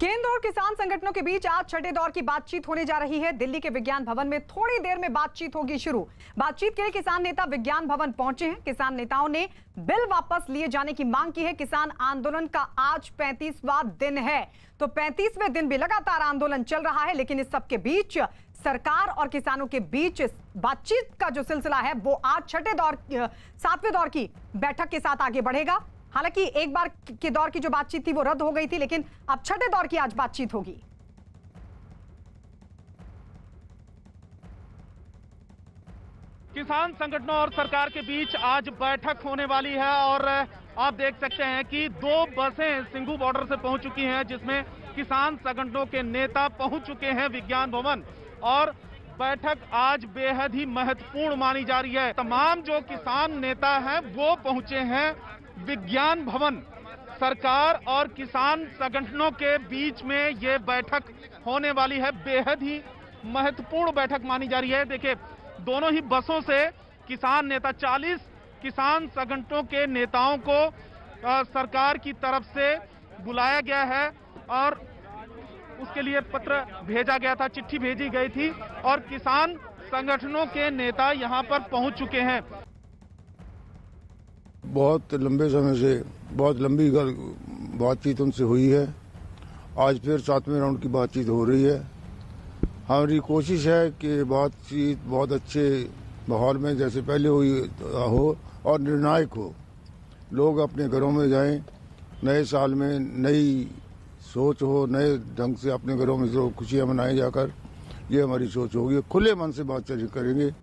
केंद्र और किसान संगठनों के बीच आज छठे दौर की बातचीत होने जा रही है। दिल्ली के विज्ञान भवन में थोड़ी देर में बातचीत होगी शुरू। बातचीत के लिए किसान नेता विज्ञान भवन पहुंचे हैं। किसान नेताओं ने बिल वापस लिए जाने की मांग की है। किसान आंदोलन का आज 35वां दिन है, तो 35वें दिन भी लगातार आंदोलन चल रहा है। लेकिन इस सबके बीच सरकार और किसानों के बीच बातचीत का जो सिलसिला है वो आज छठे दौर 7वें दौर की बैठक के साथ आगे बढ़ेगा। हालांकि एक बार के दौर की जो बातचीत थी वो रद्द हो गई थी, लेकिन अब छठे दौर की आज बातचीत होगी। किसान संगठनों और सरकार के बीच आज बैठक होने वाली है और आप देख सकते हैं कि 2 बसें सिंघू बॉर्डर से पहुंच चुकी हैं, जिसमें किसान संगठनों के नेता पहुंच चुके हैं विज्ञान भवन। और बैठक आज बेहद ही महत्वपूर्ण मानी जा रही है। तमाम जो किसान नेता हैं वो पहुंचे हैं विज्ञान भवन। सरकार और किसान संगठनों के बीच में ये बैठक होने वाली है, बेहद ही महत्वपूर्ण बैठक मानी जा रही है। देखिए, दोनों ही बसों से किसान नेता 40 किसान संगठनों के नेताओं को सरकार की तरफ से बुलाया गया है और उसके लिए पत्र भेजा गया था, चिट्ठी भेजी गई थी और किसान संगठनों के नेता यहां पर पहुंच चुके हैं। बहुत लंबे समय से बहुत लंबी बातचीत उनसे हुई है। आज फिर 7वें राउंड की बातचीत हो रही है। हमारी कोशिश है कि बातचीत बहुत अच्छे माहौल में जैसे पहले हुई हो और निर्णायक हो। लोग अपने घरों में जाएं, नए साल में नई सोच हो, नए ढंग से अपने घरों में जो खुशियां मनाएं जाकर, ये हमारी सोच होगी। खुले मन से बातचीत करेंगे।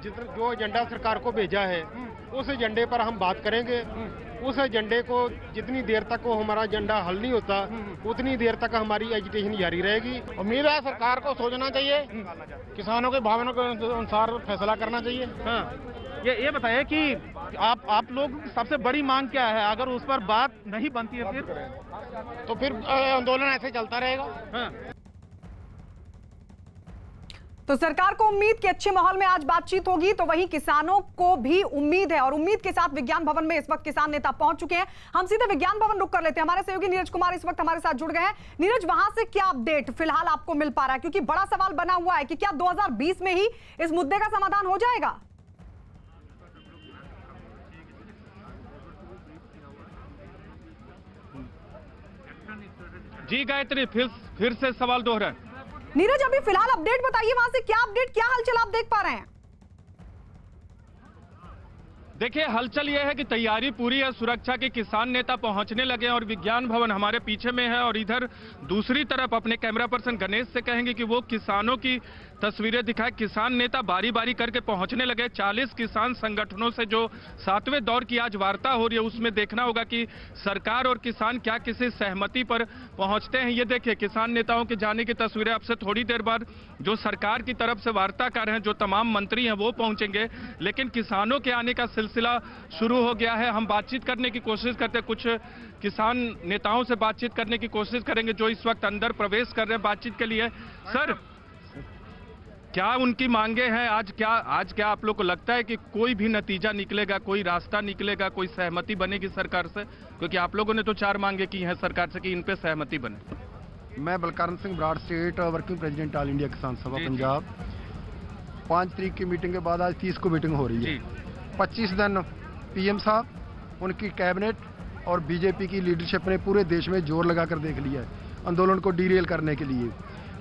जो एजेंडा सरकार को भेजा है उस एजेंडे पर हम बात करेंगे। उस एजेंडे को जितनी देर तक वो हमारा एजेंडा हल नहीं होता उतनी देर तक हमारी एजिटेशन जारी रहेगी। उम्मीद है सरकार को सोचना चाहिए, किसानों के भावनाओं के अनुसार फैसला करना चाहिए। हाँ, ये बताइए कि आप लोग सबसे बड़ी मांग क्या है? अगर उस पर बात नहीं बनती है तो फिर आंदोलन ऐसे चलता रहेगा। हाँ। तो सरकार को उम्मीद कि अच्छे माहौल में आज बातचीत होगी, तो वहीं किसानों को भी उम्मीद है और उम्मीद के साथ विज्ञान भवन में इस वक्त किसान नेता पहुंच चुके हैं। हम सीधे विज्ञान भवन रुक कर लेते हैं। हमारे सहयोगी नीरज कुमार इस वक्त हमारे साथ जुड़ गए हैं। नीरज, वहां से क्या अपडेट फिलहाल आपको मिल पा रहा है? क्योंकि बड़ा सवाल बना हुआ है कि क्या 2020 में ही इस मुद्दे का समाधान हो जाएगा? जी गायत्री, फिर से सवाल दोहरा। नीरज, अभी फिलहाल अपडेट बताइए, वहां से क्या अपडेट, क्या हलचल आप देख पा रहे हैं? देखिए, हलचल यह है कि तैयारी पूरी है, सुरक्षा के किसान नेता पहुंचने लगे और विज्ञान भवन हमारे पीछे में है। और इधर दूसरी तरफ अपने कैमरा पर्सन गणेश से कहेंगे कि वो किसानों की तस्वीरें दिखाए। किसान नेता बारी बारी करके पहुंचने लगे। 40 किसान संगठनों से जो 7वें दौर की आज वार्ता हो रही है उसमें देखना होगा कि सरकार और किसान क्या किसी सहमति पर पहुंचते हैं। ये देखिए, किसान नेताओं के जाने की तस्वीरें। आपसे थोड़ी देर बाद जो सरकार की तरफ से वार्ताकार हैं, जो तमाम मंत्री हैं, वो पहुंचेंगे। लेकिन किसानों के आने का सिलसिला शुरू हो गया है। हम बातचीत करने की कोशिश करते हैं, कुछ किसान नेताओं से बातचीत करने की कोशिश करेंगे जो इस वक्त अंदर प्रवेश कर रहे हैं बातचीत के लिए। सर, क्या उनकी मांगे हैं? आज क्या आप लोग को लगता है कि कोई भी नतीजा निकलेगा, कोई रास्ता निकलेगा, कोई सहमति बनेगी सरकार से? क्योंकि आप लोगों ने तो 4 मांगे की हैं सरकार से कि इन पे सहमति बने। मैं Balkaran Singh Brar, state working president all India किसान सभा पंजाब। 5 तारीख की मीटिंग के बाद आज 30 को मीटिंग हो रही है। 25 दिन पीएम साहब, उनकी कैबिनेट और बीजेपी की लीडरशिप ने पूरे देश में जोर लगाकर देख लिया है आंदोलन को डीरेल करने के लिए।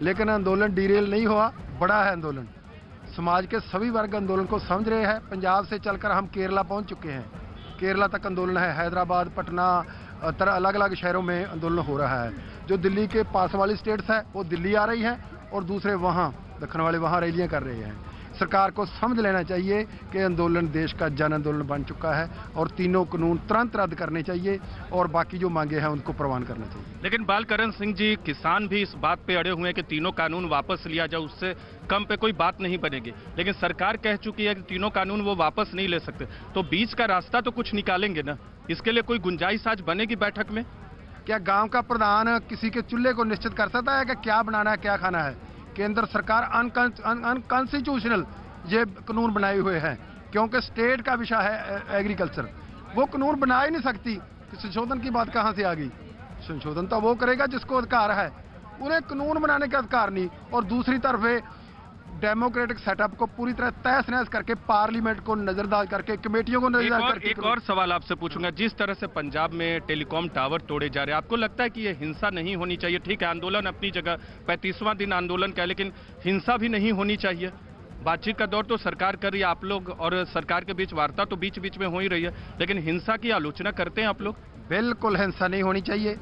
लेकिन आंदोलन डीरेल नहीं हुआ, बड़ा है आंदोलन। समाज के सभी वर्ग आंदोलन को समझ रहे हैं। पंजाब से चलकर हम केरला पहुंच चुके हैं। केरला तक आंदोलन है, हैदराबाद, पटना, अलग अलग शहरों में आंदोलन हो रहा है। जो दिल्ली के पास वाली स्टेट्स है वो दिल्ली आ रही हैं और दूसरे वहाँ दक्षिण वाले वहाँ रैलियाँ कर रहे हैं। सरकार को समझ लेना चाहिए कि आंदोलन देश का जन आंदोलन बन चुका है और तीनों कानून तुरंत रद्द करने चाहिए और बाकी जो मांगे हैं उनको प्रवान करना चाहिए। लेकिन बालकरण सिंह जी, किसान भी इस बात पे अड़े हुए हैं कि तीनों कानून वापस लिया जाए, उससे कम पे कोई बात नहीं बनेगी। लेकिन सरकार कह चुकी है कि तीनों कानून वो वापस नहीं ले सकते, तो बीच का रास्ता तो कुछ निकालेंगे ना? इसके लिए कोई गुंजाइश आज बनेगी बैठक में? क्या गाँव का प्रधान किसी के चूल्हे को निश्चित कर सकता है कि क्या बनाना है, क्या खाना है? केंद्र सरकार अनकॉन्स्टिट्यूशनल ये कानून बनाए हुए हैं, क्योंकि स्टेट का विषय है एग्रीकल्चर। वो कानून बना ही नहीं सकती। संशोधन की बात कहाँ से आ गई? संशोधन तो वो करेगा जिसको अधिकार है, उन्हें कानून बनाने का अधिकार नहीं। और दूसरी तरफ डेमोक्रेटिक सेटअप को पूरी तरह तहस नहस करके, पार्लियामेंट को नजरअंदाज करके, कमेटियों को नजरअंदाज करके। एक और सवाल आपसे पूछूंगा, जिस तरह से पंजाब में टेलीकॉम टावर तोड़े जा रहे हैं, आपको लगता है कि ये हिंसा नहीं होनी चाहिए? ठीक है, आंदोलन अपनी जगह, 35वां दिन आंदोलन का है, लेकिन हिंसा भी नहीं होनी चाहिए? बातचीत का दौर तो सरकार कर रही है, आप लोग और सरकार के बीच वार्ता तो बीच बीच में हो ही रही है, लेकिन हिंसा की आलोचना करते हैं आप लोग? बिल्कुल हिंसा नहीं होनी चाहिए,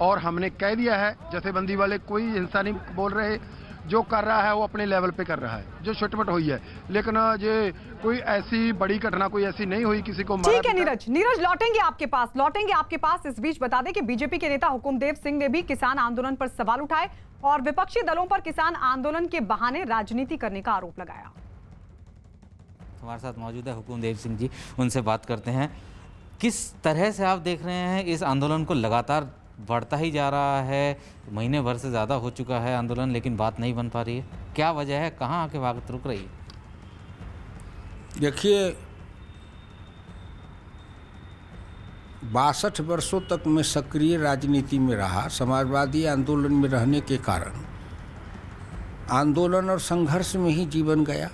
और हमने कह दिया है जथेबंदी वाले कोई हिंसा नहीं बोल रहे, जो कर रहा है वो अपने लेवल पे कर रहा है, जो छुटपुट हुई है, लेकिन ये कोई ऐसी बड़ी घटना कोई ऐसी नहीं हुई किसी को मारा। ठीक है नीरज लौटेंगे आपके पास। इस बीच बता दें कि बीजेपी के नेता हुकुमदेव सिंह ने भी किसान आंदोलन पर सवाल उठाए और विपक्षी दलों पर किसान आंदोलन के बहाने राजनीति करने का आरोप लगाया। हमारे साथ मौजूद है हुकुमदेव सिंह जी, उनसे बात करते हैं। किस तरह से आप देख रहे हैं इस आंदोलन को? लगातार बढ़ता ही जा रहा है, महीने भर से ज़्यादा हो चुका है आंदोलन, लेकिन बात नहीं बन पा रही है। क्या वजह है, कहाँ आके बात रुक रही है? देखिए, 62 वर्षों तक मैं सक्रिय राजनीति में रहा। समाजवादी आंदोलन में रहने के कारण आंदोलन और संघर्ष में ही जीवन गया,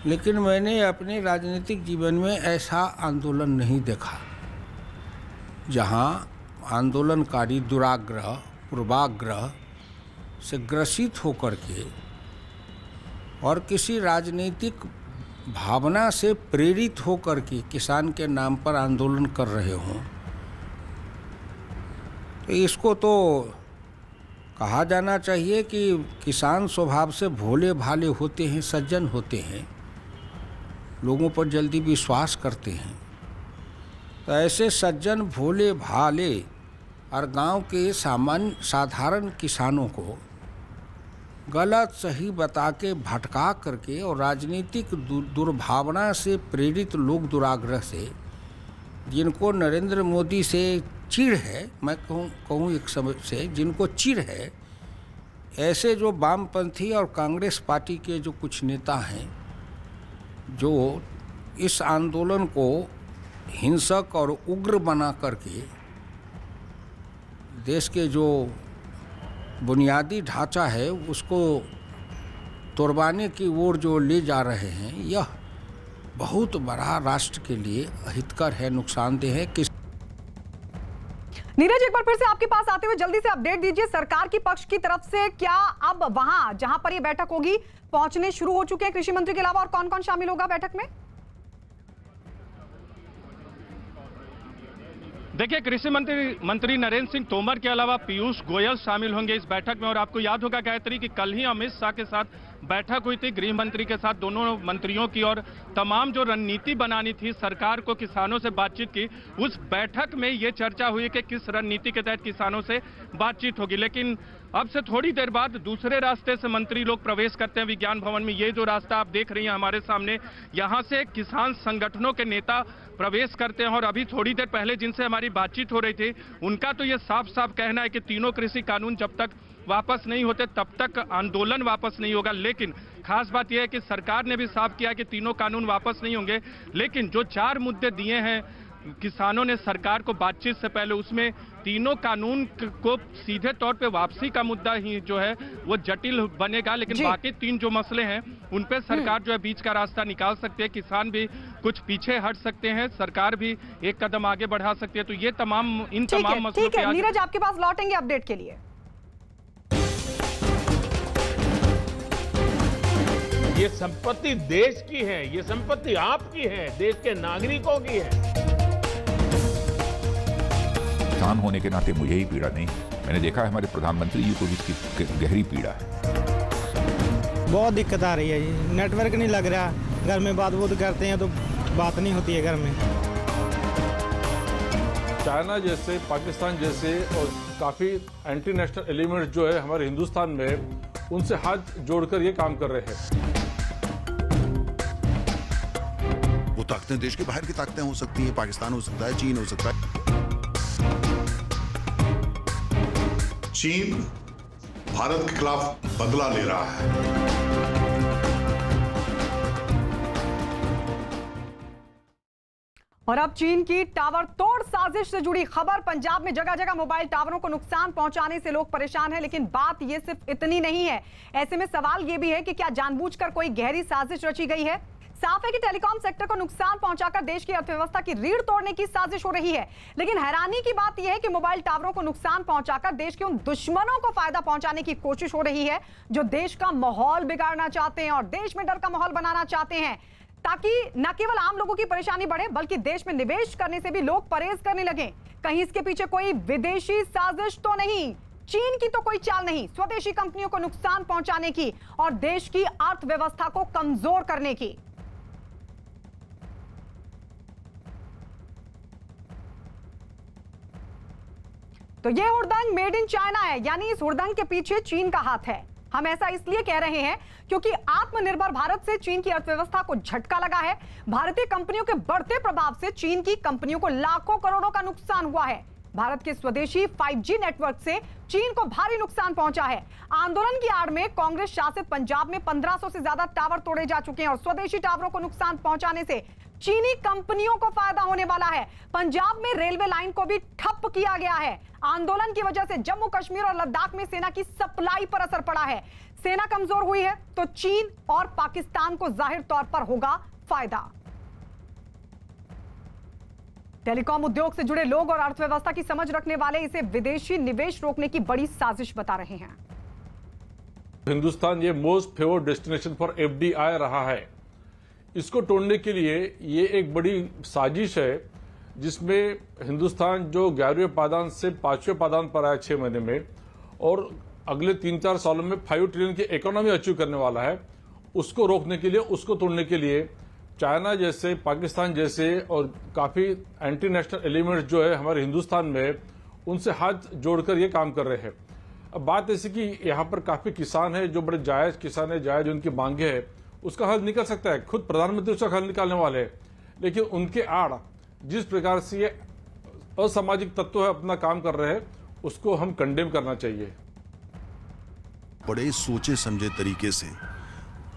लेकिन मैंने अपने राजनीतिक जीवन में ऐसा आंदोलन नहीं देखा जहां आंदोलनकारी दुराग्रह, पूर्वाग्रह से ग्रसित होकर के और किसी राजनीतिक भावना से प्रेरित होकर के किसान के नाम पर आंदोलन कर रहे हों। तो इसको तो कहा जाना चाहिए कि किसान स्वभाव से भोले भाले होते हैं, सज्जन होते हैं, लोगों पर जल्दी विश्वास करते हैं। तो ऐसे सज्जन भोले भाले और गांव के सामान्य साधारण किसानों को गलत सही बता के भटका करके और राजनीतिक दुर्भावना से प्रेरित लोग, दुराग्रह से, जिनको नरेंद्र मोदी से चिढ़ है, मैं कहूँ एक समय से जिनको चिढ़ है, ऐसे जो वामपंथी और कांग्रेस पार्टी के जो कुछ नेता हैं, जो इस आंदोलन को हिंसक और उग्र बना करके देश के जो बुनियादी ढांचा है उसको तोड़वाने की ओर जो ले जा रहे हैं, यह बहुत बड़ा राष्ट्र के लिए अहितकर है, नुकसानदेह है। नीरज, एक बार फिर से आपके पास आते हुए जल्दी से अपडेट दीजिए, सरकार की पक्ष की तरफ से क्या अब वहां जहां पर ये बैठक होगी पहुंचने शुरू हो चुके हैं कृषि मंत्री के अलावा, और कौन कौन शामिल होगा बैठक में? देखिए, कृषि मंत्री नरेंद्र सिंह तोमर के अलावा पीयूष गोयल शामिल होंगे इस बैठक में। और आपको याद होगा गायत्री कि कल ही अमित शाह के साथ बैठक हुई थी, गृह मंत्री के साथ, दोनों मंत्रियों की, और तमाम जो रणनीति बनानी थी सरकार को किसानों से बातचीत की, उस बैठक में ये चर्चा हुई कि किस रणनीति के तहत किसानों से बातचीत होगी। लेकिन अब से थोड़ी देर बाद दूसरे रास्ते से मंत्री लोग प्रवेश करते हैं विज्ञान भवन में। ये जो रास्ता आप देख रही हैं हमारे सामने, यहाँ से किसान संगठनों के नेता प्रवेश करते हैं। और अभी थोड़ी देर पहले जिनसे हमारी बातचीत हो रही थी, उनका तो ये साफ साफ कहना है कि तीनों कृषि कानून जब तक वापस नहीं होते तब तक आंदोलन वापस नहीं होगा। लेकिन खास बात यह है कि सरकार ने भी साफ किया कि तीनों कानून वापस नहीं होंगे, लेकिन जो 4 मुद्दे दिए हैं किसानों ने सरकार को बातचीत से पहले, उसमें तीनों कानून को सीधे तौर पे वापसी का मुद्दा ही जो है वो जटिल बनेगा, लेकिन बाकी 3 जो मसले हैं उन पे सरकार जो है बीच का रास्ता निकाल सकती है। किसान भी कुछ पीछे हट सकते हैं, सरकार भी एक कदम आगे बढ़ा सकती है। तो ये तमाम मसलों पे नीरज आपके पास लौटेंगे अपडेट के लिए। ये संपत्ति देश की है, ये संपत्ति आपकी है, देश के नागरिकों की है। किसान होने के नाते मुझे ही पीड़ा नहीं, मैंने देखा है हमारे प्रधानमंत्री जी को भी इसकी गहरी पीड़ा है। बहुत दिक्कत आ रही है जी, नेटवर्क नहीं लग रहा, घर में बात करते हैं तो बात नहीं होती है घर में। चाइना जैसे, पाकिस्तान जैसे और काफ़ी एंटी नेशनल एलिमेंट्स जो है हमारे हिंदुस्तान में, उनसे हाथ जोड़कर ये काम कर रहे हैं। वो ताकतें देश के बाहर की ताकतें हो सकती हैं, पाकिस्तान हो सकता है, चीन हो सकता है। चीन भारत के खिलाफ बदला ले रहा है। और अब चीन की टावर तोड़ साजिश से जुड़ी खबर। पंजाब में जगह जगह मोबाइल टावरों को नुकसान पहुंचाने से लोग परेशान हैं, लेकिन बात यह सिर्फ इतनी नहीं है। ऐसे में सवाल यह भी है कि क्या जानबूझकर कोई गहरी साजिश रची गई है। साफ है कि टेलीकॉम सेक्टर को नुकसान पहुंचाकर देश की अर्थव्यवस्था की रीढ़ तोड़ने की साजिश हो रही है। लेकिन हैरानी की बात यह है कि मोबाइल टावरों को नुकसान पहुंचाकर देश के उन दुश्मनों को फायदा पहुंचाने की कोशिश हो रही है जो देश का माहौल बिगाड़ना चाहते हैं और देश में डर का माहौल बनाना चाहते हैं, ताकि न केवल आम लोगों की परेशानी बढ़े बल्कि देश में निवेश करने से भी लोग परहेज करने लगे। कहीं इसके पीछे कोई विदेशी साजिश तो नहीं, चीन की तो कोई चाल नहीं, स्वदेशी कंपनियों को नुकसान पहुंचाने की और देश की अर्थव्यवस्था को कमजोर करने की। तो यह हुड़दंग मेड इन चाइना है, यानी इस हुड़दंग के पीछे चीन का हाथ है। हम ऐसा इसलिए कह रहे हैं क्योंकि आत्मनिर्भर भारत से चीन की अर्थव्यवस्था को झटका लगा है। भारतीय कंपनियों के बढ़ते प्रभाव से चीन की कंपनियों को लाखों करोड़ों का नुकसान हुआ है। भारत के स्वदेशी 5G नेटवर्क से चीन को भारी नुकसान पहुंचा है। आंदोलन की आड़ में कांग्रेस शासित पंजाब में 1500 से ज्यादा टावर तोड़े जा चुके हैं और स्वदेशी टावरों को नुकसान पहुंचाने से चीनी कंपनियों को फायदा होने वाला है। पंजाब में रेलवे लाइन को भी ठप किया गया है। आंदोलन की वजह से जम्मू कश्मीर और लद्दाख में सेना की सप्लाई पर असर पड़ा है। सेना कमजोर हुई है तो चीन और पाकिस्तान को जाहिर तौर पर होगा फायदा। टेलीकॉम उद्योग से जुड़े लोग और अर्थव्यवस्था की समझ रखने वाले इसे विदेशी निवेश रोकने की बड़ी साजिश बता रहे हैं। हिंदुस्तान ये most favoured destination for FDI रहा है। इसको तोड़ने के लिए ये एक बड़ी साजिश है जिसमें हिंदुस्तान जो 11वें पायदान से 5वें पायदान पर आया 6 महीने में और अगले 3-4 सालों में 5 ट्रिलियन की इकोनॉमी अचीव करने वाला है, उसको रोकने के लिए, उसको तोड़ने के लिए चाइना जैसे, पाकिस्तान जैसे और काफ़ी एंटी नेशनल एलिमेंट्स जो है हमारे हिंदुस्तान में, उनसे हाथ जोड़कर ये काम कर रहे हैं। अब बात ऐसी कि यहाँ पर काफ़ी किसान है जो बड़े जायज़ किसान है, जायज़ उनकी मांगे है, उसका हल निकल सकता है। खुद प्रधानमंत्री उसका हल निकालने वाले हैं, लेकिन उनके आड़ जिस प्रकार से ये असामाजिक तत्व है अपना काम कर रहे हैं, उसको हम कंडेम करना चाहिए। बड़े सोचे समझे तरीके से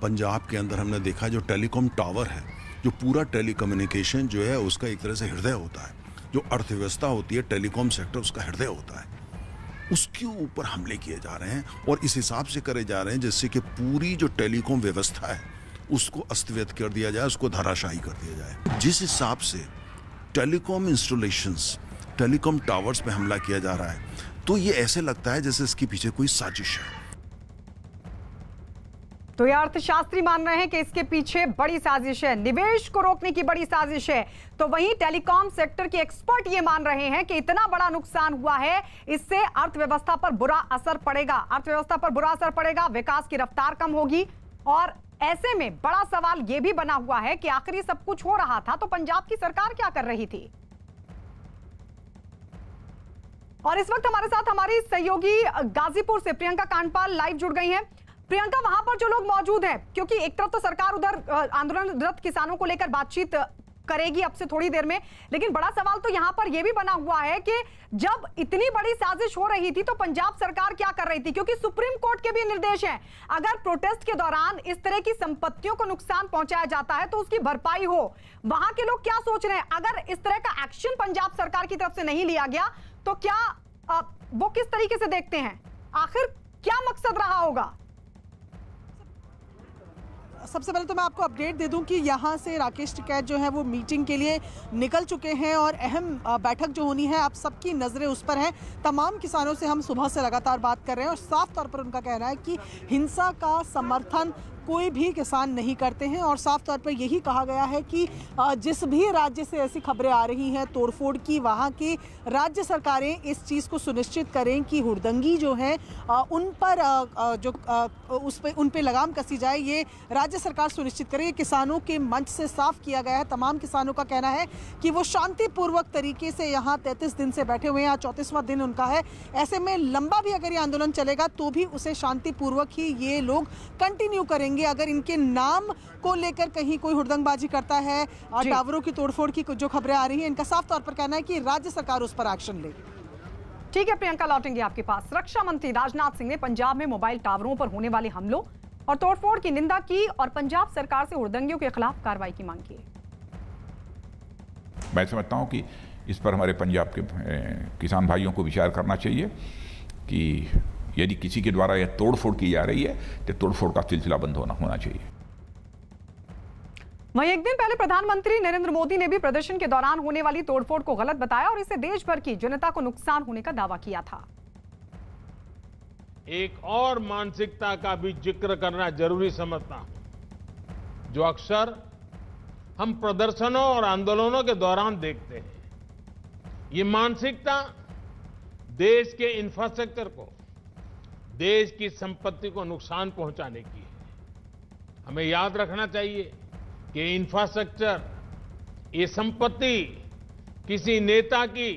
पंजाब के अंदर हमने देखा जो टेलीकॉम टावर है, जो पूरा टेलीकम्युनिकेशन जो है उसका एक तरह से हृदय होता है, जो अर्थव्यवस्था होती है टेलीकॉम सेक्टर उसका हृदय होता है, उसके ऊपर हमले किए जा रहे हैं और इस हिसाब से करे जा रहे हैं जिससे कि पूरी जो टेलीकॉम व्यवस्था है उसको अस्तव्यस्त कर दिया जाए, उसको धराशायी कर दिया जाए। जिस हिसाब से टेलीकॉम इंस्टॉलेशंस, टेलीकॉम टावर्स पे हमला किया जा रहा है, तो ये ऐसे लगता है जैसे इसके पीछे कोई साजिश है। तो ये अर्थशास्त्री मान रहे हैं कि इसके पीछे बड़ी साजिश है, निवेश को रोकने की बड़ी साजिश है। तो वहीं टेलीकॉम सेक्टर के एक्सपर्ट ये मान रहे हैं कि इतना बड़ा नुकसान हुआ है, इससे अर्थव्यवस्था पर बुरा असर पड़ेगा, अर्थव्यवस्था पर बुरा असर पड़ेगा, विकास की रफ्तार कम होगी। और ऐसे में बड़ा सवाल यह भी बना हुआ है कि आखिर सब कुछ हो रहा था तो पंजाब की सरकार क्या कर रही थी। और इस वक्त हमारे साथ हमारी सहयोगी गाजीपुर से प्रियंका कांडपाल लाइव जुड़ गई हैं। प्रियंका, वहां पर जो लोग मौजूद हैं, क्योंकि एक तरफ तो सरकार उधर आंदोलनरत किसानों को लेकर बातचीत करेगी अब से थोड़ी देर में, लेकिन बड़ा सवाल तो यहां पर यह भी बना हुआ है कि जब इतनी बड़ी साजिश हो रही थी तो पंजाब सरकार क्या कर रही थी, क्योंकि सुप्रीम कोर्ट के भी निर्देश हैं, अगर प्रोटेस्ट के दौरान इस तरह की संपत्तियों को नुकसान पहुंचाया जाता है तो उसकी भरपाई हो। वहां के लोग क्या सोच रहे हैं, अगर इस तरह का एक्शन पंजाब सरकार की तरफ से नहीं लिया गया तो क्या वो किस तरीके से देखते हैं, आखिर क्या मकसद रहा होगा? सबसे पहले तो मैं आपको अपडेट दे दूं कि यहाँ से राकेश टिकैत जो है वो मीटिंग के लिए निकल चुके हैं और अहम बैठक जो होनी है आप सबकी नज़रें उस पर हैं। तमाम किसानों से हम सुबह से लगातार बात कर रहे हैं और साफ तौर पर उनका कहना है कि हिंसा का समर्थन कोई भी किसान नहीं करते हैं और साफ तौर पर यही कहा गया है कि जिस भी राज्य से ऐसी खबरें आ रही हैं तोड़फोड़ की, वहाँ की राज्य सरकारें इस चीज़ को सुनिश्चित करें कि हुड़दंगी जो है उन पर उन पे लगाम कसी जाए, ये राज्य सरकार सुनिश्चित करे। किसानों के मंच से साफ किया गया है, तमाम किसानों का कहना है कि वो शांतिपूर्वक तरीके से यहाँ 33 दिन से बैठे हुए हैं, आज 34वां दिन उनका है। ऐसे में लंबा भी अगर ये आंदोलन चलेगा तो भी उसे शांतिपूर्वक ही ये लोग कंटिन्यू करेंगे। अगर इनके नाम को लेकर कहीं कोई हुड़दंगबाजी करता है, टावरों की तोड़फोड़ की जो खबरें आ रही हैं, इनका साफ तौर पर कहना है कि राज्य सरकार उस पर एक्शन ले। ठीक है प्रियंका, लौटेंगे आपके पास। रक्षा मंत्री राजनाथ सिंह ने पंजाब में मोबाइल टावरों पर होने वाले हमलों और तोड़फोड़ की निंदा की और पंजाब सरकार से हुड़दंगियों के खिलाफ कार्रवाई की मांग की। मैं समझता हूँ कि इस पर हमारे पंजाब के किसान भाइयों को विचार करना चाहिए कि यदि किसी के द्वारा यह तोड़फोड़ की जा रही है तो तोड़फोड़ का सिलसिला बंद होना चाहिए। वहीं एक दिन पहले प्रधानमंत्री नरेंद्र मोदी ने भी प्रदर्शन के दौरान होने वाली तोड़फोड़ को गलत बताया और इससे देश भर की जनता को नुकसान होने का दावा किया था। एक और मानसिकता का भी जिक्र करना जरूरी समझता हूं, जो अक्सर हम प्रदर्शनों और आंदोलनों के दौरान देखते हैं। ये मानसिकता देश के इंफ्रास्ट्रक्चर को, देश की संपत्ति को नुकसान पहुंचाने की है। हमें याद रखना चाहिए कि इंफ्रास्ट्रक्चर, ये संपत्ति किसी नेता की,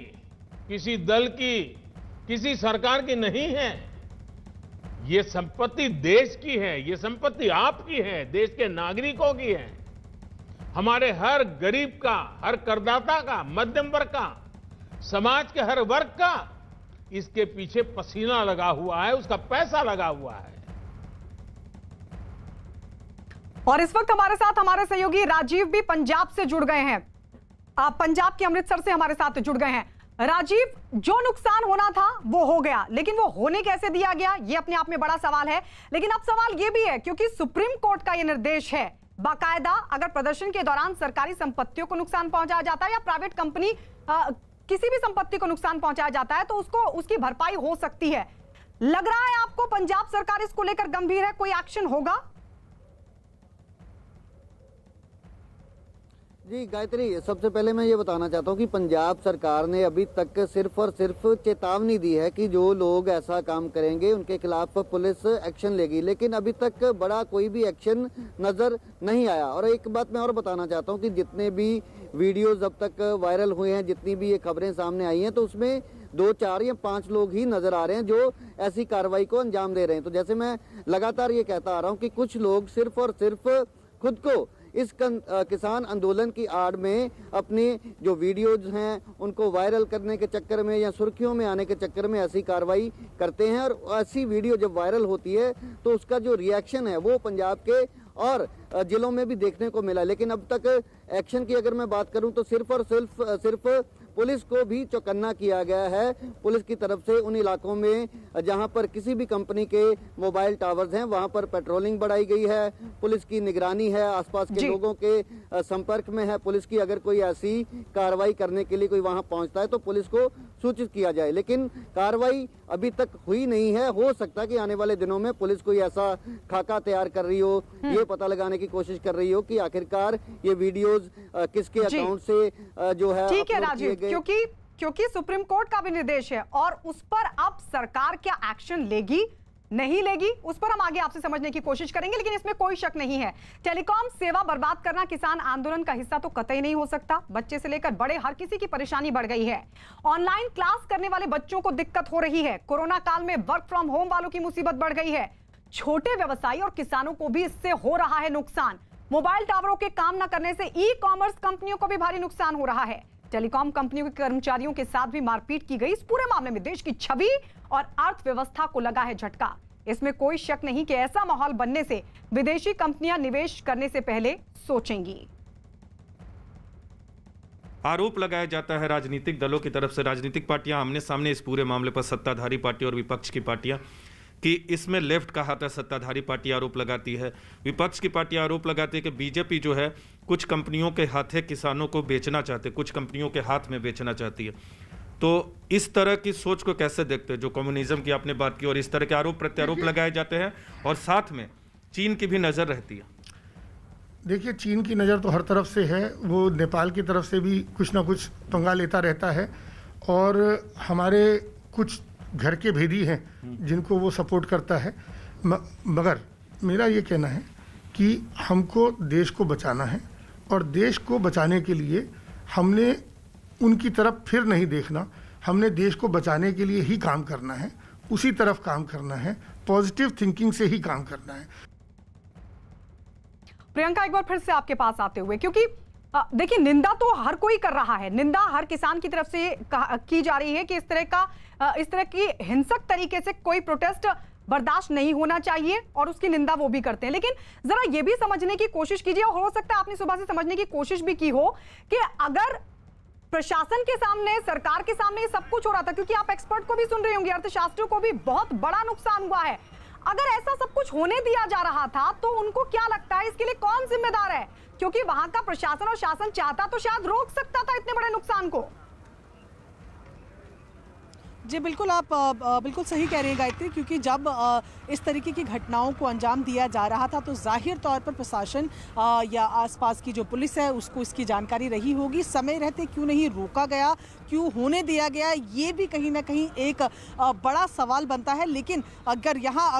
किसी दल की, किसी सरकार की नहीं है। ये संपत्ति देश की है, ये संपत्ति आपकी है, देश के नागरिकों की है। हमारे हर गरीब का, हर करदाता का, मध्यम वर्ग का, समाज के हर वर्ग का इसके पीछे पसीना लगा हुआ है, उसका पैसा लगा हुआ है। और इस वक्त हमारे साथ हमारे सहयोगी राजीव भी पंजाब से जुड़ गए हैं। आप पंजाब के अमृतसर से हमारे साथ जुड़ गए हैं। राजीव, जो नुकसान होना था वो हो गया, लेकिन वो होने कैसे दिया गया, ये अपने आप में बड़ा सवाल है। लेकिन अब सवाल ये भी है, क्योंकि सुप्रीम कोर्ट का ये निर्देश है, बाकायदा अगर प्रदर्शन के दौरान सरकारी संपत्तियों को नुकसान पहुंचाया जाता है या प्राइवेट कंपनी किसी भी संपत्ति को नुकसान पहुंचाया जाता है तो उसकी भरपाई हो सकती है। लग रहा है आपको पंजाब सरकार इसको लेकर गंभीर है, कोई एक्शन होगा? जी गायत्री, सबसे पहले मैं ये बताना चाहता हूँ कि पंजाब सरकार ने अभी तक सिर्फ और सिर्फ चेतावनी दी है कि जो लोग ऐसा काम करेंगे उनके खिलाफ पुलिस एक्शन लेगी, लेकिन अभी तक बड़ा कोई भी एक्शन नजर नहीं आया। और एक बात मैं और बताना चाहता हूँ कि जितने भी वीडियोज अब तक वायरल हुए हैं, जितनी भी ये खबरें सामने आई हैं, तो उसमें 2, 4 या 5 लोग ही नजर आ रहे हैं जो ऐसी कार्रवाई को अंजाम दे रहे हैं। तो जैसे मैं लगातार ये कहता आ रहा हूँ कि कुछ लोग सिर्फ और सिर्फ खुद को इस किसान आंदोलन की आड़ में अपनी जो वीडियोज हैं उनको वायरल करने के चक्कर में या सुर्खियों में आने के चक्कर में ऐसी कार्रवाई करते हैं। और ऐसी वीडियो जब वायरल होती है तो उसका जो रिएक्शन है वो पंजाब के और जिलों में भी देखने को मिला। लेकिन अब तक एक्शन की अगर मैं बात करूं तो सिर्फ और सिर्फ पुलिस को भी चौकन्ना किया गया है। पुलिस की तरफ से उन इलाकों में जहां पर किसी भी कंपनी के मोबाइल टावर्स हैं वहां पर पेट्रोलिंग बढ़ाई गई है, पुलिस की निगरानी है, आसपास के लोगों के संपर्क में है पुलिस की। अगर कोई ऐसी कार्रवाई करने के लिए कोई वहां पहुंचता है तो पुलिस को सूचित किया जाए, लेकिन कार्रवाई अभी तक हुई नहीं है। हो सकता है कि आने वाले दिनों में पुलिस कोई ऐसा खाका तैयार कर रही हो, ये पता लगाने की कोशिश कर रही हो कि आखिरकार ये वीडियोज किसके अकाउंट से जो है। ठीक है राजीव, क्योंकि सुप्रीम कोर्ट का भी निर्देश है और उस पर अब सरकार क्या एक्शन लेगी नहीं लेगी उस पर हम आगे आपसे समझने की कोशिश करेंगे। लेकिन इसमें कोई शक नहीं है, टेलीकॉम सेवा बर्बाद करना किसान आंदोलन का हिस्सा तो कतई नहीं हो सकता। बच्चे से लेकर बड़े हर किसी की परेशानी बढ़ गई है। ऑनलाइन क्लास करने वाले बच्चों को दिक्कत हो रही है, कोरोना काल में वर्क फ्रॉम होम वालों की मुसीबत बढ़ गई है, छोटे व्यवसायी और किसानों को भी इससे हो रहा है नुकसान। मोबाइल टावरों के काम न करने से ई कॉमर्स कंपनियों को भी भारी नुकसान हो रहा है। टेलीकॉम कंपनियों के कर्मचारियों के साथ भी मारपीट की गई। इस पूरे मामले में देश की छवि और अर्थव्यवस्था को लगा है झटका। इसमें कोई शक नहीं कि ऐसा माहौल बनने से विदेशी कंपनियां निवेश करने से पहले सोचेंगी। आरोप लगाया जाता है राजनीतिक दलों की तरफ से, राजनीतिक पार्टियां आमने सामने इस पूरे मामले पर, सत्ताधारी पार्टी और विपक्ष की पार्टियां, कि इसमें लेफ्ट का हाथ है। सत्ताधारी पार्टी आरोप लगाती है, विपक्ष की पार्टी आरोप लगाती है कि बीजेपी जो है कुछ कंपनियों के हाथे किसानों को बेचना चाहते, कुछ कंपनियों के हाथ में बेचना चाहती है। तो इस तरह की सोच को कैसे देखते हैं, जो कम्युनिज्म की आपने बात की, और इस तरह के आरोप प्रत्यारोप लगाए जाते हैं और साथ में चीन की भी नज़र रहती है? देखिए, चीन की नज़र तो हर तरफ से है, वो नेपाल की तरफ से भी कुछ ना कुछ पंगा लेता रहता है और हमारे कुछ घर के भेदी हैं जिनको वो सपोर्ट करता है। मगर मेरा ये कहना है कि हमको देश को बचाना है और देश को बचाने के लिए हमने उनकी तरफ फिर नहीं देखना, हमने देश को बचाने के लिए ही काम करना है, उसी तरफ काम करना है, पॉजिटिव थिंकिंग से ही काम करना है। प्रियंका, एक बार फिर से आपके पास आते हुए, क्योंकि देखिए निंदा तो हर कोई कर रहा है, निंदा हर किसान की तरफ से की जा रही है कि इस तरह की हिंसक तरीके से कोई प्रोटेस्ट बर्दाश्त नहीं होना चाहिए और उसकी निंदा वो भी करते हैं। लेकिन जरा ये भी समझने की कोशिश कीजिए, और हो सकता है आपने सुबह से समझने की कोशिश भी की हो कि अगर प्रशासन के सामने, सरकार के सामने सब कुछ हो रहा था, क्योंकि आप एक्सपर्ट को भी सुन रहे होंगे, अर्थशास्त्रियों को भी बहुत बड़ा नुकसान हुआ है। अगर ऐसा सब कुछ होने दिया जा रहा था तो उनको क्या लगता है इसके लिए कौन जिम्मेदार है? क्योंकि वहां का प्रशासन और शासन चाहता तो शायद रोक सकता था इतने बड़े नुकसान को। जी बिल्कुल, आप बिल्कुल सही कह रही हैं गायत्री, क्योंकि जब इस तरीके की घटनाओं को अंजाम दिया जा रहा था तो जाहिर तौर पर प्रशासन या आसपास की जो पुलिस है उसको इसकी जानकारी रही होगी। समय रहते क्यों नहीं रोका गया, क्यों होने दिया गया, ये भी कहीं ना कहीं एक बड़ा सवाल बनता है। लेकिन अगर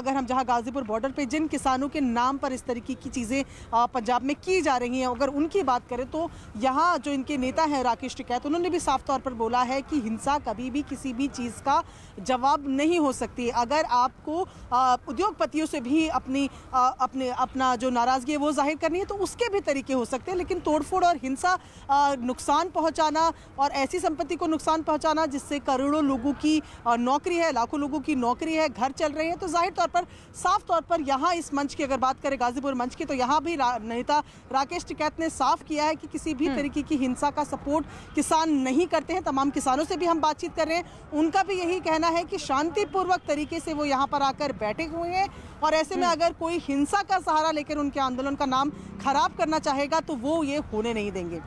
हम जहां गाजीपुर बॉर्डर पे जिन किसानों के नाम पर इस तरीके की चीज़ें पंजाब में की जा रही हैं, अगर उनकी बात करें तो यहाँ जो इनके नेता हैं राकेश टिकैत, उन्होंने भी साफ तौर पर बोला है कि हिंसा कभी भी किसी भी चीज़ का जवाब नहीं हो सकती। अगर आपको उद्योगपतियों से भी अपना जो नाराजगी है वो जाहिर करनी है तो उसके भी तरीके हो सकते हैं, लेकिन तोड़फोड़ और हिंसा, नुकसान पहुंचाना और ऐसी संपत्ति को नुकसान पहुंचाना जिससे करोड़ों लोगों की नौकरी है, लाखों लोगों की नौकरी है, घर चल रहे हैं, तो जाहिर तौर पर साफ तौर पर यहाँ इस मंच की अगर बात करें, गाजीपुर मंच की, तो यहाँ भी नेता राकेश टिकैत ने साफ किया है कि किसी भी तरीके की हिंसा का सपोर्ट किसान नहीं करते हैं। तमाम किसानों से भी हम बातचीत कर रहे हैं, उनका भी यही कहना है कि शांतिपूर्वक तरीके से वो यहाँ पर आकर बैठे हुए हैं और ऐसे में अगर कोई हिंसा का सहारा लेकर उनके आंदोलन का नाम खराब करना चाहेगा तो वो ये होने नहीं देंगे।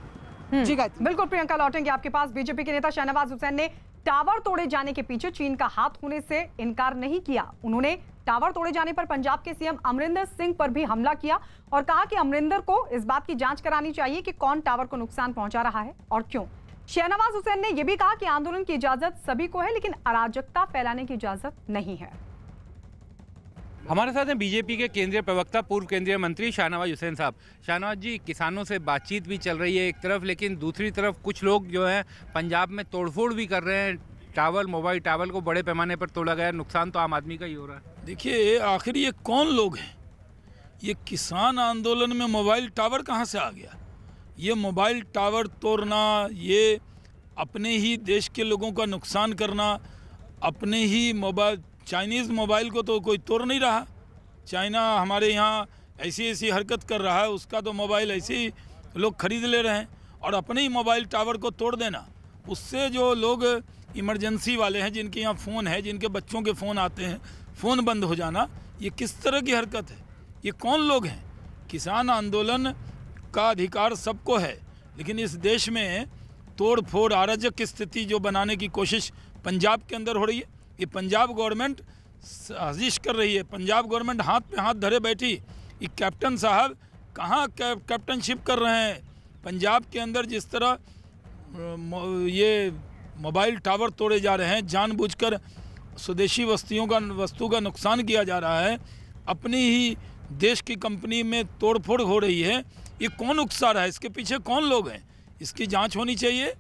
जी गायत्री। बिल्कुल प्रियंका, लौटेंगे आपके पास। बीजेपी के नेता शाहनवाज हुसैन ने टावर तोड़े जाने के पीछे चीन का हाथ होने से इनकार नहीं किया। उन्होंने टावर तोड़े जाने पर पंजाब के सीएम अमरिंदर सिंह पर भी हमला किया और कहा कि अमरिंदर को इस बात की जांच करानी चाहिए कि कौन टावर को नुकसान पहुंचा रहा है और क्यों। शाहनवाज हुसैन ने यह भी कहा कि आंदोलन की इजाजत सभी को है, लेकिन अराजकता फैलाने की इजाजत नहीं है। हमारे साथ हैं बीजेपी के केंद्रीय प्रवक्ता, पूर्व केंद्रीय मंत्री शाहनवाज हुसैन साहब। शाहनवाज जी, किसानों से बातचीत भी चल रही है एक तरफ, लेकिन दूसरी तरफ कुछ लोग जो है पंजाब में तोड़फोड़ भी कर रहे हैं। टावर, मोबाइल टावर को बड़े पैमाने पर तोड़ा गया, नुकसान तो आम आदमी का ही हो रहा है। देखिए, आखिर ये कौन लोग हैं? ये किसान आंदोलन में मोबाइल टावर कहाँ से आ गया? ये मोबाइल टावर तोड़ना, ये अपने ही देश के लोगों का नुकसान करना, अपने ही मोबाइल, चाइनीज़ मोबाइल को तो कोई तोड़ नहीं रहा। चाइना हमारे यहाँ ऐसी ऐसी हरकत कर रहा है, उसका तो मोबाइल ऐसे ही लोग खरीद ले रहे हैं, और अपने ही मोबाइल टावर को तोड़ देना, उससे जो लोग इमरजेंसी वाले हैं, जिनके यहाँ फ़ोन है, जिनके बच्चों के फ़ोन आते हैं, फ़ोन बंद हो जाना, ये किस तरह की हरकत है? ये कौन लोग हैं? किसान आंदोलन का अधिकार सबको है, लेकिन इस देश में तोड़ फोड़, अराजक की स्थिति जो बनाने की कोशिश पंजाब के अंदर हो रही है, ये पंजाब गवर्नमेंट साजिश कर रही है। पंजाब गवर्नमेंट हाथ पे हाथ धरे बैठी। ये कैप्टन साहब कहाँ कैप्टनशिप कर रहे हैं? पंजाब के अंदर जिस तरह ये मोबाइल टावर तोड़े जा रहे हैं, जानबूझकर स्वदेशी वस्तु का नुकसान किया जा रहा है, अपनी ही देश की कंपनी में तोड़फोड़ हो रही है, ये कौन उकसा रहा है? इसके पीछे कौन लोग हैं? इसकी जांच होनी चाहिए,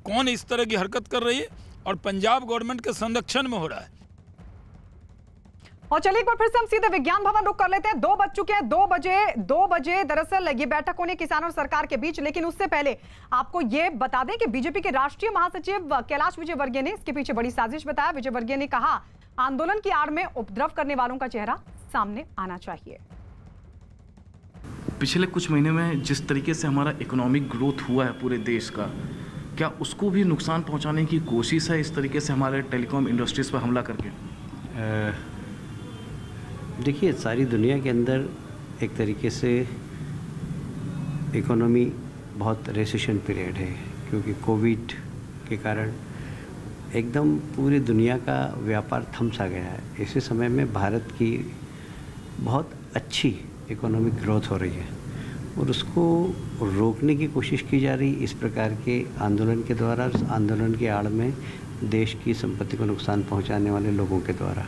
कौन इस तरह की हरकत कर रही है, और पंजाब गवर्नमेंट के संरक्षण में हो रहा है। और चलिए एक बार फिर से हम सीधे विज्ञान भवन रुक कर लेते हैं। 2 बज चुके हैं, 2 बजे दरअसल ये बैठक होनी किसानों और सरकार के बीच, लेकिन उससे पहले आपको ये बता दें कि बीजेपी के राष्ट्रीय महासचिव कैलाश विजयवर्गीय ने इसके पीछे बड़ी साजिश बताया। विजयवर्गीय ने कहा, आंदोलन की आड़ में उपद्रव करने वालों का चेहरा सामने आना चाहिए। पिछले कुछ महीने में जिस तरीके से हमारा इकोनॉमिक ग्रोथ हुआ है पूरे देश का, क्या उसको भी नुकसान पहुंचाने की कोशिश है इस तरीके से हमारे टेलीकॉम इंडस्ट्रीज पर हमला करके? देखिए, सारी दुनिया के अंदर एक तरीके से इकोनॉमी बहुत रेसेशन पीरियड है, क्योंकि कोविड के कारण एकदम पूरी दुनिया का व्यापार थम सा गया है। इसी समय में भारत की बहुत अच्छी इकोनॉमिक ग्रोथ हो रही है और उसको रोकने की कोशिश की जा रही इस प्रकार के आंदोलन के द्वारा, आंदोलन की आड़ में देश की संपत्ति को नुकसान पहुंचाने वाले लोगों के द्वारा।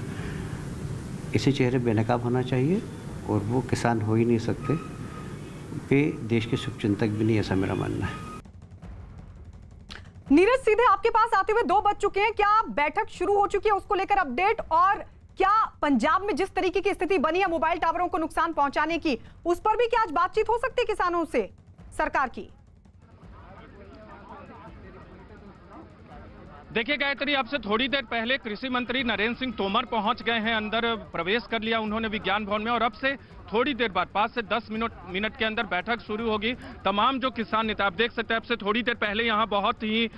इसे चेहरे बेनकाब होना चाहिए और वो किसान हो ही नहीं सकते, वे देश के शुभचिंतक भी नहीं, ऐसा मेरा मानना है। नीरज, सीधे आपके पास आते हुए 2 बज चुके हैं, क्या बैठक शुरू हो चुकी है, उसको लेकर अपडेट, और क्या पंजाब में जिस तरीके की स्थिति बनी है मोबाइल टावरों को नुकसान पहुंचाने की, उस पर भी क्या आज बातचीत हो सकती है किसानों से सरकार की? देखिए गायत्री, अब से थोड़ी देर पहले कृषि मंत्री नरेंद्र सिंह तोमर पहुंच गए हैं, अंदर प्रवेश कर लिया उन्होंने विज्ञान भवन में, और अब से थोड़ी देर बाद 5 से 10 मिनट के अंदर बैठक शुरू होगी। तमाम जो किसान नेता, आप देख सकते हैं, अब से थोड़ी देर पहले यहाँ बहुत ही